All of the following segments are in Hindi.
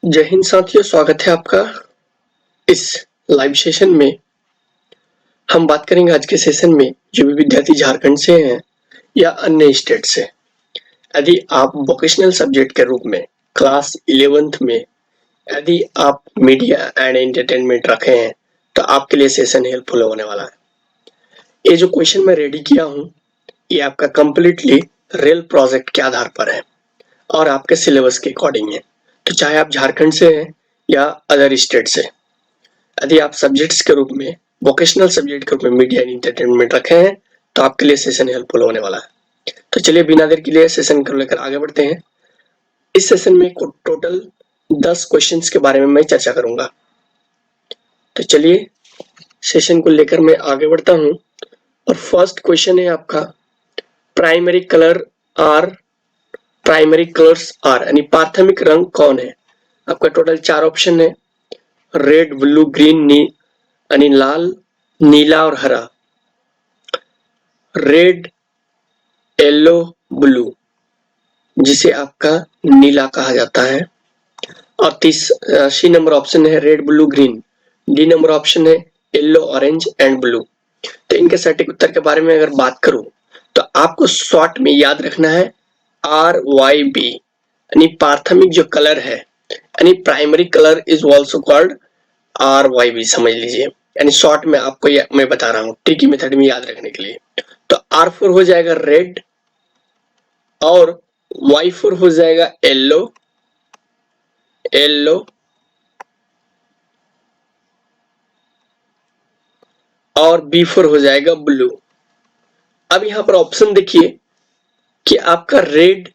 जय हिंद साथियों, स्वागत है आपका इस लाइव सेशन में। हम बात करेंगे आज के सेशन में जो भी विद्यार्थी झारखंड से हैं या अन्य स्टेट से। यदि आप वोकेशनल सब्जेक्ट के रूप में क्लास 11th में यदि आप मीडिया एंड एंटरटेनमेंट रखे हैं तो आपके लिए सेशन हेल्पफुल होने वाला है। ये जो क्वेश्चन मैं रेडी किया हूँ ये आपका कंप्लीटली रेल प्रोजेक्ट के आधार पर है और आपके सिलेबस के अकॉर्डिंग है। तो चाहे आप झारखंड से हैं या अदर स्टेट से, यदि आप सब्जेक्ट्स के रूप में वोकेशनल सब्जेक्ट के रूप में मीडिया एंड एंटरटेनमेंट रखे हैं तो आपके लिए सेशन हेल्पफुल होने वाला है। तो चलिए बिना देर के लिए सेशन को लेकर आगे बढ़ते हैं। इस सेशन में टोटल 10 क्वेश्चंस के बारे में मैं चर्चा करूंगा। तो चलिए सेशन को लेकर मैं आगे बढ़ता हूं और फर्स्ट क्वेश्चन है आपका प्राइमरी कलर्स आर यानी प्राथमिक रंग कौन है। आपका टोटल 4 ऑप्शन है, रेड, ब्लू, ग्रीन, यानी लाल, नीला और हरा। रेड, येलो, ब्लू जिसे आपका नीला कहा जाता है। और सी नंबर ऑप्शन है red, blue, green. D number option है येलो, ऑरेंज एंड ब्लू। तो इनके सटीक उत्तर के बारे में अगर बात करूं तो आपको शॉर्ट में याद रखना है RYB यानी प्राथमिक जो कलर है यानी primary colour is also called RYB, समझ लीजिए। यानी शॉर्ट में आपको मैं बता रहा हूँ ट्रिकी मेथड में याद रखने के लिए। तो R4 हो जाएगा रेड और Y4 हो जाएगा येलो और B4 हो जाएगा ब्लू। अब यहाँ पर ऑप्शन देखिए कि आपका रेड,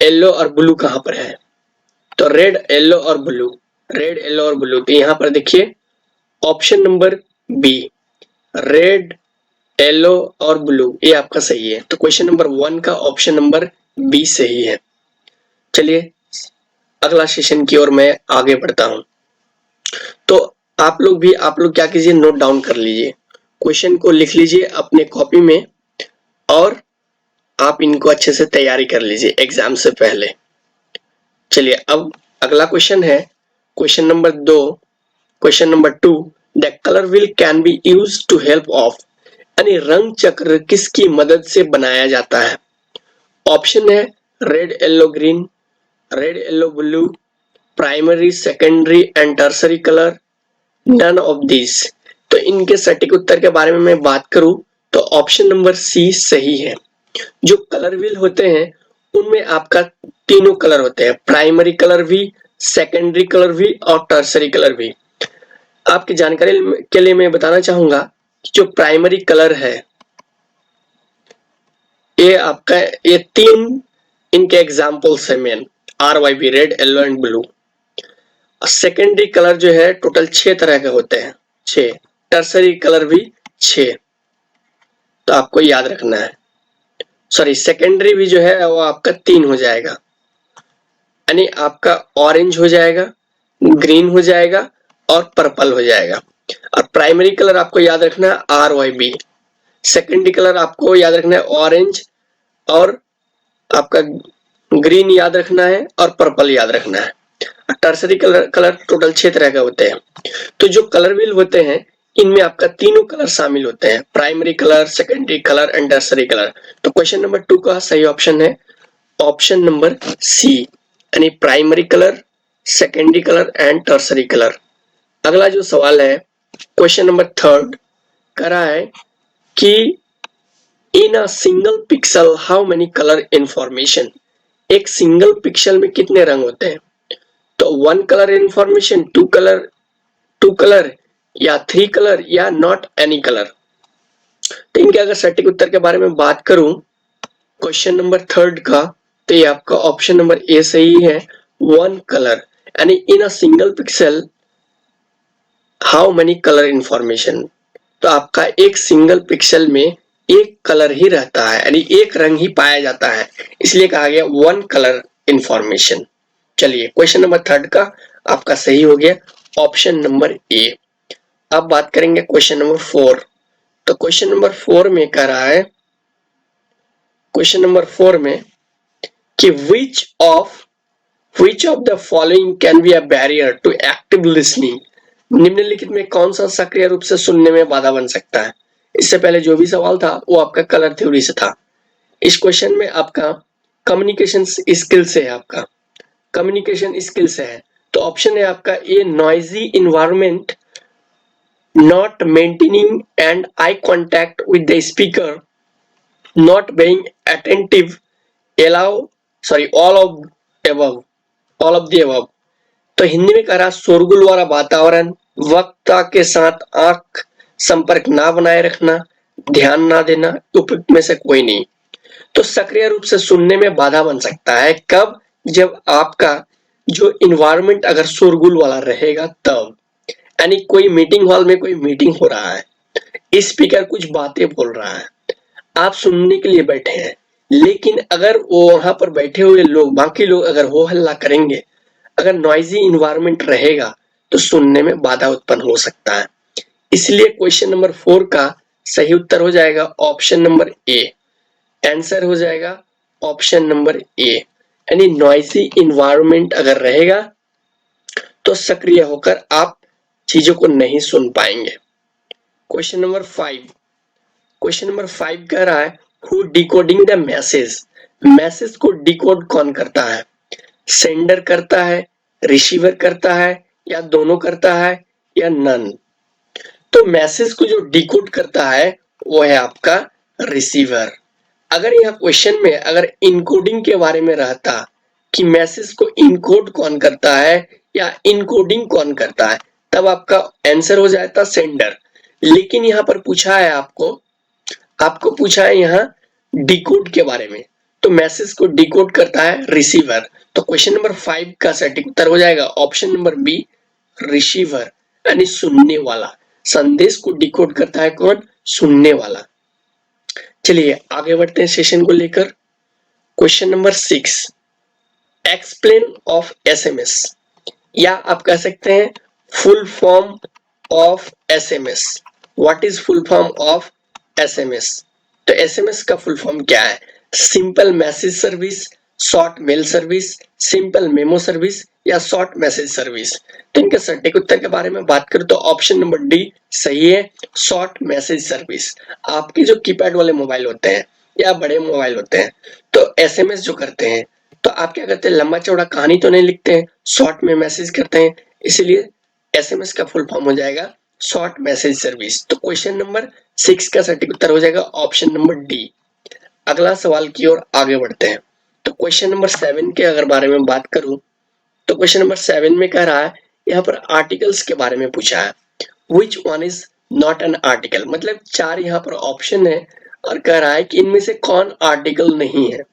येलो और ब्लू कहां पर है। तो रेड, येलो और ब्लू, तो यहाँ पर देखिए option number B, red, yellow और ब्लू, ये आपका सही है। तो क्वेश्चन नंबर 1 का ऑप्शन नंबर बी सही है। चलिए अगला सेशन की ओर मैं आगे बढ़ता हूं। तो आप लोग क्या कीजिए, नोट डाउन कर लीजिए, क्वेश्चन को लिख लीजिए अपने कॉपी में और आप इनको अच्छे से तैयारी कर लीजिए एग्जाम से पहले। चलिए अब अगला क्वेश्चन है question number 2, the colour wheel can be use to help of, यानी रंग चक्र किसकी मदद से बनाया जाता है। ऑप्शन है red, yellow, green, red, yellow, blue, primary, secondary and tertiary colour, none of this. तो इनके सटीक उत्तर के बारे में मैं बात करूं तो ऑप्शन नंबर सी सही है। जो कलर व्हील होते हैं उनमें आपका तीनों कलर होते हैं, प्राइमरी कलर भी, सेकेंडरी कलर भी और टर्सरी कलर भी। आपकी जानकारी के लिए मैं बताना चाहूंगा कि जो प्राइमरी कलर है ये आपका ये 3 इनके एग्जांपल्स है main, RYB red, yellow and blue. Secondary colour जो है टोटल 6 तरह के होते हैं, 6। टर्सरी कलर भी 6, तो आपको याद रखना है। सॉरी, सेकेंडरी भी जो है वो आपका 3 हो जाएगा, यानी आपका ऑरेंज हो जाएगा, ग्रीन हो जाएगा और पर्पल हो जाएगा। और प्राइमरी कलर आपको याद रखना है RYB, सेकेंडरी कलर आपको याद रखना है ऑरेंज और आपका ग्रीन याद रखना है और पर्पल याद रखना है। टर्सरी कलर टोटल 6 तरह के होते हैं। तो जो कलर व्हील होते हैं इनमें आपका तीनों कलर शामिल होते हैं, primary colour, secondary colour and tertiary colour. तो क्वेश्चन नंबर 2 का सही ऑप्शन है ऑप्शन नंबर सी, यानी primary colour, secondary colour and tertiary colour. अगला जो सवाल है क्वेश्चन नंबर 3 कह रहा है कि in a single pixel how many colour information, एक सिंगल पिक्सल में कितने रंग होते हैं। तो 1 कलर इन्फॉर्मेशन, 2 कलर या 3 कलर या नॉट एनी कलर। तो इनके अगर सटीक उत्तर के बारे में बात करूं क्वेश्चन नंबर 3 का, तो ये आपका ऑप्शन नंबर ए सही है, 1 कलर, यानी in a single pixel how many colour information. तो आपका एक सिंगल पिक्सल में एक कलर ही रहता है, यानी एक रंग ही पाया जाता है, इसलिए कहा गया 1 कलर इन्फॉर्मेशन। चलिए क्वेश्चन नंबर 3 का आपका सही हो गया ऑप्शन नंबर ए। अब बात करेंगे क्वेश्चन नंबर 4। तो क्वेश्चन नंबर 4 में कह रहा है क्वेश्चन नंबर 4 में कि which of Which of the following can be a barrier to active listening? निम्नलिखित में कौन सा सक्रिय रूप से सुनने में बाधा बन सकता है? इससे पहले जो भी सवाल था वो आपका कलर थ्योरी से था। इस क्वेश्चन में आपका कम्युनिकेशन स्किल से है, आपका कम्युनिकेशन स्किल से है। तो ऑप्शन है आपका A, noisy environment, not maintaining and eye contact with the speaker, not being attentive, all of above, all of the above। तो हिंदी में कह रहा शोरगुल वाला वातावरण, वक्ता के साथ आंख संपर्क ना बनाए रखना, ध्यान ना देना, उपयुक्त में से कोई नहीं। तो सक्रिय रूप से सुनने में बाधा बन सकता है कब? जब आपका जो इन्वायरमेंट अगर शोरगुल वाला रहेगा तब, यानी कोई मीटिंग हॉल में कोई मीटिंग हो रहा है, स्पीकर कुछ बातें बोल रहा है, आप सुनने के लिए बैठे हैं, लेकिन अगर वो वहां पर बैठे हुए लोग, बाकी लोग अगर हो हल्ला करेंगे, अगर नॉइजी इन्वायरमेंट रहेगा तो सुनने में बाधा उत्पन्न हो सकता है। इसलिए क्वेश्चन नंबर 4 का सही उत्तर हो जाएगा ऑप्शन नंबर ए। आंसर हो जाएगा ऑप्शन नंबर ए, यानी नॉइजी इन्वायरमेंट अगर रहेगा तो सक्रिय होकर आप चीजों को नहीं सुन पाएंगे। क्वेश्चन नंबर 5, क्वेश्चन नंबर 5 कह रहा है who decoding the message, message को डिकोड कौन करता है? सेंडर करता है, रिसीवर करता है, या दोनों करता है, या नन? तो मैसेज को जो डिकोड करता है वो है आपका रिसीवर। अगर यहाँ क्वेश्चन में अगर इनकोडिंग के बारे में रहता कि मैसेज को इनकोड कौन करता है या इनकोडिंग कौन करता है, तब आपका आंसर हो जाता सेंडर। लेकिन यहाँ पर पूछा है आपको पूछा है यहाँ डिकोड के बारे में, तो मैसेज को डिकोड करता है रिसीवर। तो क्वेश्चन नंबर 5 का सटीक उत्तर हो जाएगा ऑप्शन नंबर बी, रिसीवर, यानी सुनने वाला। संदेश को डिकोड करता है कौन? सुनने वाला। चलिए आगे बढ़ते हैं सेशन को लेकर। Question number 6, explain of SMS, या आप कह सकते हैं full form of SMS. What is full form of SMS? तो एसएमएस का फुल फॉर्म क्या है? Simple message service, short mail service, simple memo service, या शॉर्ट मैसेज सर्विस? तो इनके सटीक उत्तर के बारे में बात करूं तो ऑप्शन नंबर डी सही है, शॉर्ट मैसेज सर्विस। आपके जो कीपैड वाले मोबाइल होते हैं या बड़े मोबाइल होते हैं, तो एसएमएस जो करते हैं तो आप क्या करते हैं, लंबा चौड़ा कहानी तो नहीं लिखते हैं, शॉर्ट में मैसेज करते हैं, इसलिए एसएमएस का फुल फॉर्म हो जाएगा शॉर्ट मैसेज सर्विस। तो क्वेश्चन नंबर 6 का सटीक उत्तर हो जाएगा ऑप्शन नंबर डी। अगला सवाल की ओर आगे बढ़ते हैं। तो क्वेश्चन नंबर 7 के अगर बारे में बात करूं तो क्वेश्चन नंबर 7 में कह रहा है, यहाँ पर आर्टिकल्स के बारे में पूछा है। Which one is not an article, मतलब 4 यहाँ पर ऑप्शन है और कह रहा है कि इनमें से कौन आर्टिकल नहीं है।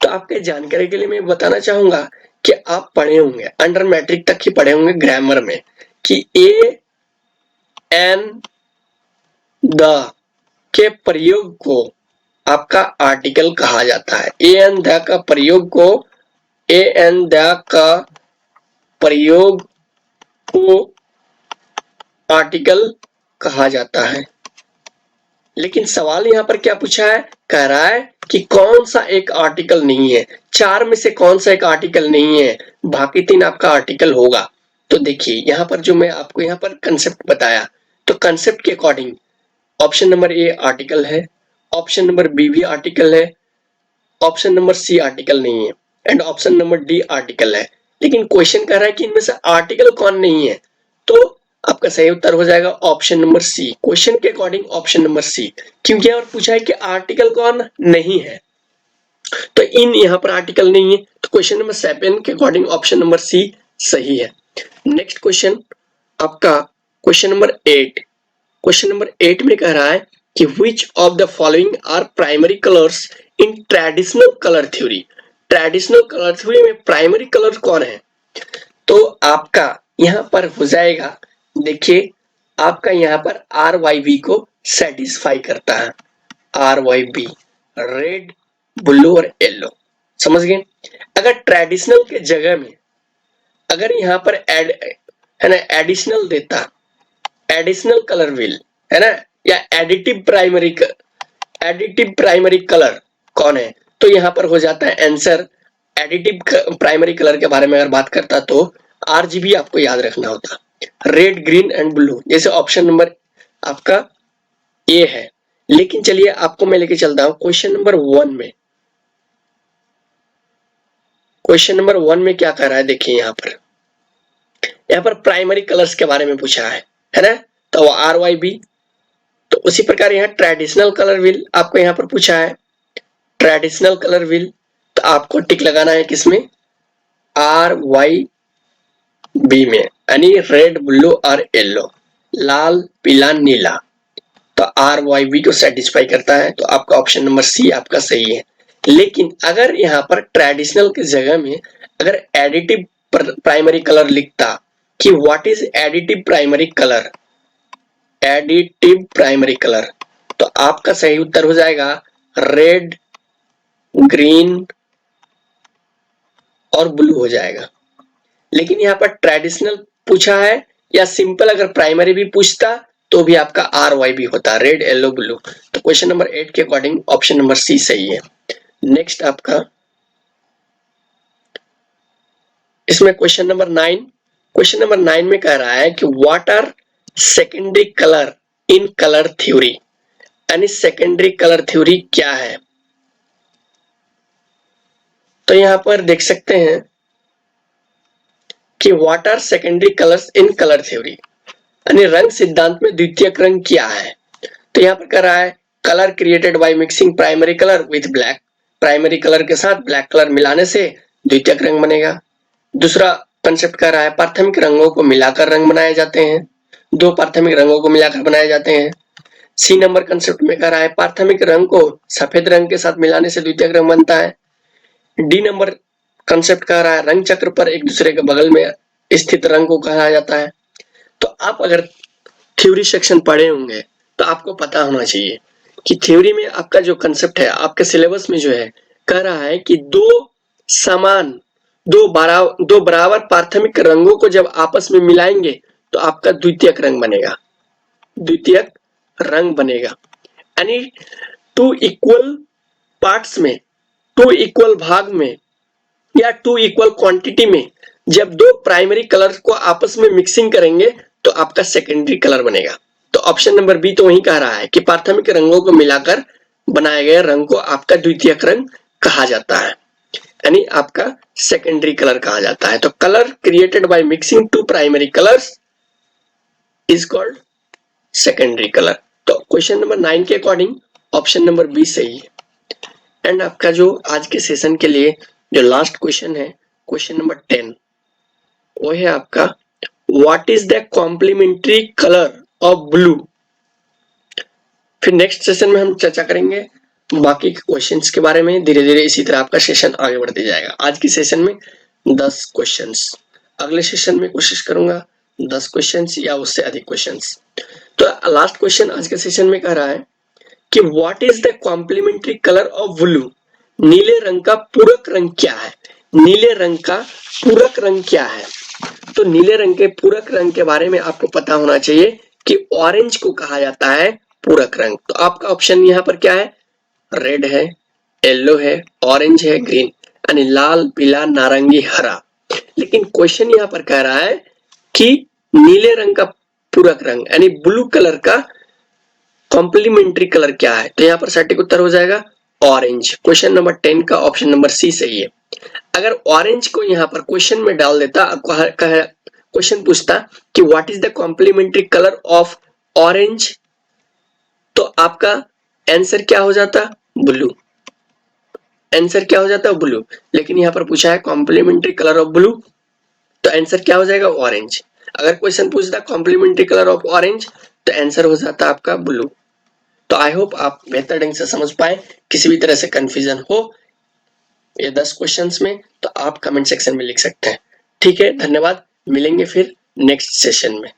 तो आपके जानकारी के लिए मैं बताना चाहूंगा कि आप पढ़े होंगे, अंडर मैट्रिक तक ही पढ़े होंगे ग्रामर में, कि ए एन द के प्रयोग को आपका आर्टिकल कहा जाता है। ए एन द का प्रयोग को, ए एन द का प्रयोग को आर्टिकल कहा जाता है। लेकिन सवाल यहाँ पर क्या पूछा है, कह रहा है कि कौन सा एक आर्टिकल नहीं है, 4 में से कौन सा एक आर्टिकल नहीं है, बाकी 3 आपका आर्टिकल होगा। तो देखिए यहाँ पर जो मैं आपको यहाँ पर कंसेप्ट बताया, तो कंसेप्ट के according option number A article है, ऑप्शन नंबर बी भी आर्टिकल है, ऑप्शन नंबर सी आर्टिकल नहीं है, and option number D article है। लेकिन क्वेश्चन कह रहा है कि इनमें से आर्टिकल कौन नहीं है, तो आपका सही उत्तर हो जाएगा ऑप्शन नंबर सी। क्वेश्चन के अकॉर्डिंग ऑप्शन नंबर सी, क्योंकि यहाँ पूछा है कि आर्टिकल कौन नहीं है, तो इन यहाँ पर आर्टिकल नहीं है, तो क्वेश्चन नंबर 7 के अकॉर्डिंग ऑप्शन नंबर सी सही है। नेक्स्ट क्वेश्चन आपका क्वेश्चन नंबर 8, क्वेश्चन नंबर 8 में कह रहा है कि which of the following are primary colors in traditional color theory? Traditional colour theory में प्राइमरी कलर कौन है? तो आपका यहाँ पर हो जाएगा, देखिए आपका यहाँ पर RYB को सेटिस्फाई करता है, RYB, रेड, ब्लू और येलो। समझ गए? अगर ट्रेडिशनल के जगह में अगर यहाँ पर एड है ना एडिशनल देता, एडिशनल कलर व्हील है ना, या एडिटिव प्राइमरी कलर कौन है, तो यहाँ पर हो जाता है आंसर एडिटिव प्राइमरी कलर के बारे में अगर बात करता तो RGB आपको याद रखना होता, रेड ग्रीन एंड ब्लू, जैसे ऑप्शन नंबर आपका ए है। लेकिन चलिए आपको मैं लेके चलता हूं क्वेश्चन नंबर 1 में। क्वेश्चन नंबर 1 में क्या कर रहा है, देखिए यहाँ पर प्राइमरी कलर्स के बारे में पूछा है ना, तो वो RYB। तो उसी प्रकार यहाँ ट्रेडिशनल कलर व्हील आपको यहाँ पर पूछा है, ट्रेडिशनल कलर व्हील, तो आपको टिक लगाना है किसमें, RYB में, यानी रेड ब्लू और येलो, लाल पीला नीला, तो RYB को सेटिस्फाई करता है, तो आपका ऑप्शन नंबर सी आपका सही है। लेकिन अगर यहाँ पर ट्रेडिशनल की जगह में अगर एडिटिव प्राइमरी कलर लिखता कि what is additive primary colour, additive primary colour, तो आपका सही उत्तर हो जाएगा रेड ग्रीन और ब्लू हो जाएगा। लेकिन यहाँ पर ट्रेडिशनल पूछा है या सिंपल अगर प्राइमरी भी पूछता तो भी आपका RYB होता, रेड येलो ब्लू। तो क्वेश्चन नंबर 8 के अकॉर्डिंग ऑप्शन नंबर सी सही है। नेक्स्ट आपका इसमें क्वेश्चन नंबर 9, क्वेश्चन नंबर 9 में कह रहा है कि what are secondary colour in colour theory, यानी सेकेंडरी कलर थ्योरी क्या है। तो यहां पर देख सकते हैं कि what are secondary colours in colour theory, यानी रंग सिद्धांत में द्वितीयक रंग क्या है। तो यहाँ पर कह रहा है colour created by mixing primary colour with black, primary colour के साथ ब्लैक कलर मिलाने से द्वितीयक रंग बनेगा। दूसरा कंसेप्ट कह रहा है प्राथमिक रंगों को मिलाकर रंग बनाए जाते हैं, दो प्राथमिक रंगों को मिलाकर बनाए जाते हैं। सी नंबर कंसेप्ट में कह रहा है प्राथमिक रंग को सफेद रंग के साथ मिलाने से द्वितीयक रंग बनता है। डी नंबर कंसेप्ट कह रहा है रंग चक्र पर एक दूसरे के बगल में स्थित रंग को कहा जाता है। तो आप अगर थ्योरी सेक्शन पढ़े होंगे तो आपको पता होना चाहिए कि थ्योरी में आपका जो कंसेप्ट है आपके सिलेबस में जो है कह रहा है कि दो बराबर प्राथमिक रंगों को जब आपस में मिलाएंगे तो आपका द्वितीयक रंग बनेगा, द्वितीयक रंग बनेगा। यानी टू इक्वल पार्ट्स में, टू इक्वल भाग में या टू इक्वल क्वांटिटी में जब दो प्राइमरी कलर को आपस में मिक्सिंग करेंगे तो आपका सेकेंडरी कलर बनेगा। तो ऑप्शन नंबर बी तो वही कह रहा है कि प्राथमिक रंगों को मिलाकर बनाए गए रंग को आपका द्वितीयक रंग कहा जाता है, यानी आपका सेकेंडरी कलर कहा जाता है। तो colour created by mixing two primary colours is called secondary colour. तो क्वेश्चन नंबर 9 के अकॉर्डिंग ऑप्शन नंबर बी सही है। एंड आपका जो आज के सेशन के लिए जो लास्ट क्वेश्चन है, क्वेश्चन नंबर 10, वो है आपका what is the complementary colour of blue. फिर नेक्स्ट सेशन में हम चर्चा करेंगे बाकी के क्वेश्चंस के बारे में। धीरे धीरे इसी तरह आपका सेशन आगे बढ़ते जाएगा। आज की सेशन में 10 क्वेश्चंस, अगले सेशन में कोशिश करूंगा 10 क्वेश्चंस या उससे अधिक क्वेश्चंस। तो लास्ट क्वेश्चन आज के सेशन में कह रहा है कि what is the complementary colour of blue, नीले रंग का पूरक रंग क्या है, नीले रंग का पूरक रंग क्या है। तो नीले रंग के पूरक रंग के बारे में आपको पता होना चाहिए कि ऑरेंज को कहा जाता है पूरक रंग। तो आपका ऑप्शन यहाँ पर क्या है, रेड है, येलो है, ऑरेंज है, ग्रीन, यानी लाल पीला नारंगी हरा। लेकिन क्वेश्चन यहाँ पर कह रहा है कि नीले रंग का पूरक रंग यानी ब्लू कलर का कॉम्प्लीमेंट्री कलर क्या है। तो यहाँ पर सटीक उत्तर हो जाएगा ऑरेंज। क्वेश्चन नंबर 10 का ऑप्शन नंबर सी सही है। अगर ऑरेंज को यहाँ पर क्वेश्चन में डाल देता, क्वेश्चन पूछता कि what is the complementary colour of orange, तो आपका आंसर क्या हो जाता, ब्लू। आंसर क्या हो जाता, ब्लू। लेकिन यहाँ पर पूछा है कॉम्प्लीमेंट्री कलर ऑफ ब्लू, तो आंसर क्या हो जाएगा, ऑरेंज। अगर क्वेश्चन पूछता कॉम्प्लीमेंट्री कलर ऑफ ऑरेंज तो आंसर हो जाता आपका ब्लू। तो आई होप आप बेहतर ढंग से समझ पाए। किसी भी तरह से कंफ्यूजन हो ये 10 क्वेश्चंस में तो आप कमेंट सेक्शन में लिख सकते हैं। ठीक है, धन्यवाद। मिलेंगे फिर नेक्स्ट सेशन में।